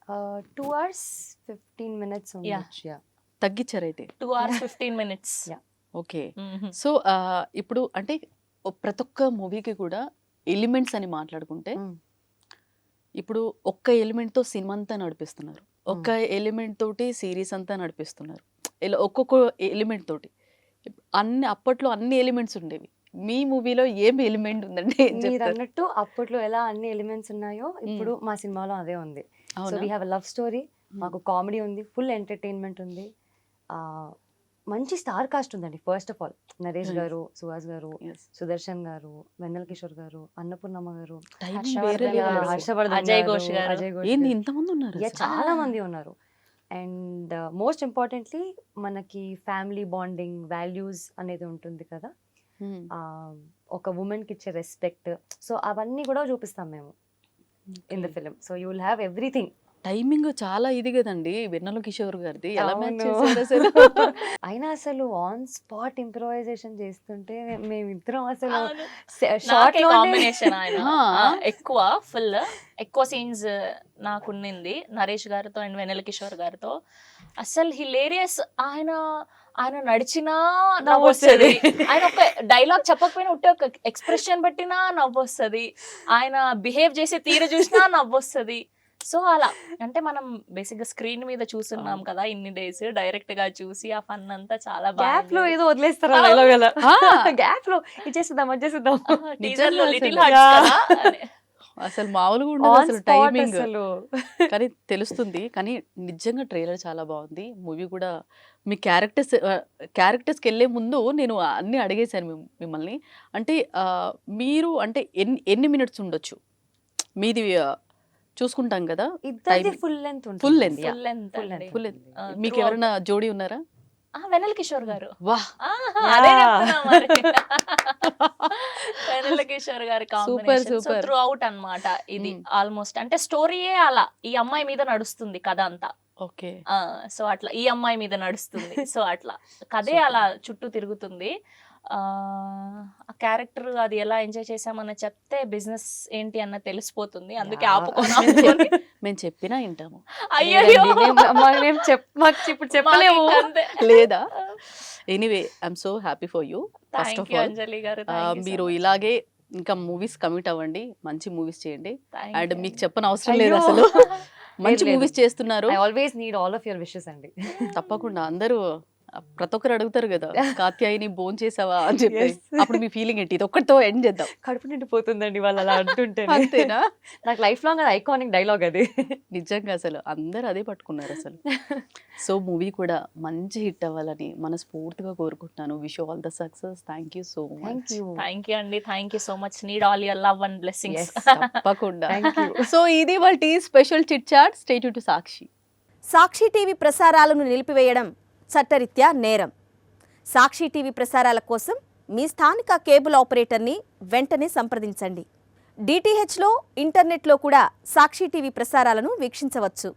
2 hours 15 minutes ఉండొచ్చు. Yeah. తగ్గించారైతే 2 hours 15 minutes. Yeah. Okay. So ఇప్పుడు అంటే ప్రతి ఒక్క మూవీకి కూడా ఎలిమెంట్స్ అని మాట్లాడుకుంటే ఇప్పుడు ఒక్క ఎలిమెంట్ తో సినిమా అంతా నడిపిస్తున్నారు, ఒక్క ఎలిమెంట్ తోటి సిరీస్ అంతా నడిపిస్తున్నారు. ఇలా ఒక్కొక్క ఎలిమెంట్ తోటి అప్పట్లో అన్ని ఎలిమెంట్స్ ఉండేవి. మీ మూవీలో ఏం ఎలిమెంట్ ఉందండి? మీరు అన్నట్టు అప్పట్లో ఎలా అన్ని ఎలిమెంట్స్ ఉన్నాయో ఇప్పుడు మా సినిమాలో అదే ఉంది. So we have love story, మాకు కామెడీ ఉంది, ఫుల్ ఎంటర్టైన్మెంట్ ఉంది, మంచి స్టార్ కాస్ట్ ఉందండి. ఫస్ట్ ఆఫ్ ఆల్ నరేష్ గారు, సుహాస్ గారు, సుదర్శన్ గారు, వెన్నెల కిషోర్ గారు, అన్నపూర్ణమ్మ గారు, హర్షవర్ధన్, అజయ్ ఘోష్ గారు, ఇంతమంది ఉన్నారు, చాలా మంది ఉన్నారు. అండ్ మోస్ట్ ఇంపార్టెంట్లీ మనకి ఫ్యామిలీ బాండింగ్, వాల్యూస్ అనేది ఉంటుంది కదా, ఒక ఉమెన్ కి ఇచ్చే రెస్పెక్ట్, సో అవన్నీ కూడా చూపిస్తాం మేము in the film. So you will have everything. Timing చాలా ఇది కదండి వెన్నెల కిషోర్ గారిది, ఎలా మ్యాచ్ చేశారు అసలు? అయినా అసలు ఆన్ స్పాట్ ఇంప్రూవైజేషన్ చేస్తుంటే మేమిద్దరం అసలు నాకే కాంబినేషన్. ఆయన ఎక్కువ ఫుల్ ఎక్కువ సీన్స్ నాకున్నింది నరేష్ గారితో అండ్ వెన్నెల కిషోర్ గారితో. అసలు హిలేరియస్. ఆయన నడిచినా నవ్వు వస్తుంది, ఆయన ఒక డైలాగ్ చెప్పకపోయినా ఉంటే ఒక ఎక్స్ప్రెషన్ పెట్టినా నవ్వు వస్తుంది, ఆయన బిహేవ్ చేసే తీరు చూసినా నవ్వు వస్తుంది. సో అలా అంటే మనం బేసిక్ గా స్క్రీన్ మీద చూస్తున్నాం కదా ఇన్ని డేస్, డైరెక్ట్ గా చూసి ఆ ఫన్ అంతా చాలా గ్యాప్ లో ఏదో వదిలేస్తారు, గ్యాప్ లో ఇచ్చేద్దాం వచ్చేద్దాం. అసలు మామూలుగా ఉండదు అసలు టైమింగ్, కానీ తెలుస్తుంది. కానీ నిజంగా ట్రైలర్ చాలా బాగుంది. మూవీ కూడా మీ క్యారెక్టర్స్కి వెళ్ళే ముందు నేను అన్ని అడిగేశాను మిమ్మల్ని. అంటే మీరు అంటే ఎన్ని మినిట్స్ ఉండొచ్చు మీది చూసుకుంటాం కదా? Full length. మీకు ఎవరైనా జోడీ ఉన్నారా? వెన్నెల కిషోర్ గారు. వాహ్, వెన్నెల కిషోర్ గారి కాంబినేషన్ త్రూ అవుట్ అన్నమాట. ఇది ఆల్మోస్ట్ అంటే స్టోరీయే అలా ఈ అమ్మాయి మీద నడుస్తుంది కథ అంతా. ఓకే. సో అట్లా ఈ అమ్మాయి మీద నడుస్తుంది, సో అట్లా కథే అలా చుట్టూ తిరుగుతుంది. ఆ క్యారెక్టర్ అది ఎలా ఎంజాయ్ చేసామని చెప్తే బిజినెస్ ఏంటి అన్న తెలిసిపోతుంది, అందుకే ఆపుకొని మేము చెప్పినా వింటాము. అయ్యో ఇప్పుడు చెప్పలేము లేదా? Anyway I'm so happy for you. First of all Anjali garu, మీరు ఇలాగే ఇంకా మూవీస్ కమిట్ అవ్వండి, మంచి మూవీస్ చేయండి. అండ్ మీకు చెప్పని అవసరం లేదు అసలు, మంచి మూవీస్ చేస్తున్నారు. I always need all of your wishes అండి. తప్పకుండా. అందరూ ప్రతి ఒక్కరు అడుగుతారు కదా, కాత్యాయిని భోన్ చేసావా అని చెప్పి. అప్పుడు మీ ఫీలింగ్ ఏంటి? ఇది ఒక్కటితో ఎండ్ చేద్దాం. కడుపు నిండిపోతుందండి వాళ్ళు అలా అంటుంటే. అంతేనా? నాకు లైఫ్ లాంగ్ అది ఐకానిక్ డైలాగ్ అది. నిజంగా అసలు అందరూ అదే పట్టుకున్నారు అసలు. సో మూవీ కూడా మంచి హిట్ అవ్వాలని మనస్ఫూర్తిగా కోరుకుంటున్నాను. Wish all the success. Thank you so much. Thank you అండి. Thank you so much. Need all your love and blessings. తప్పకుండా. సో ఇది వాళ్ళ special chit chat. Stay tune to Sakshi. Sakshi TV ప్రసారాలను నిలిపివేయడం చట్టరీత్యా నేరం. సాక్షి టీవీ ప్రసారాల కోసం మీ స్థానిక కేబుల్ ఆపరేటర్ని వెంటనే సంప్రదించండి. డిటిహెచ్లో, ఇంటర్నెట్లో కూడా సాక్షి టీవీ ప్రసారాలను వీక్షించవచ్చు.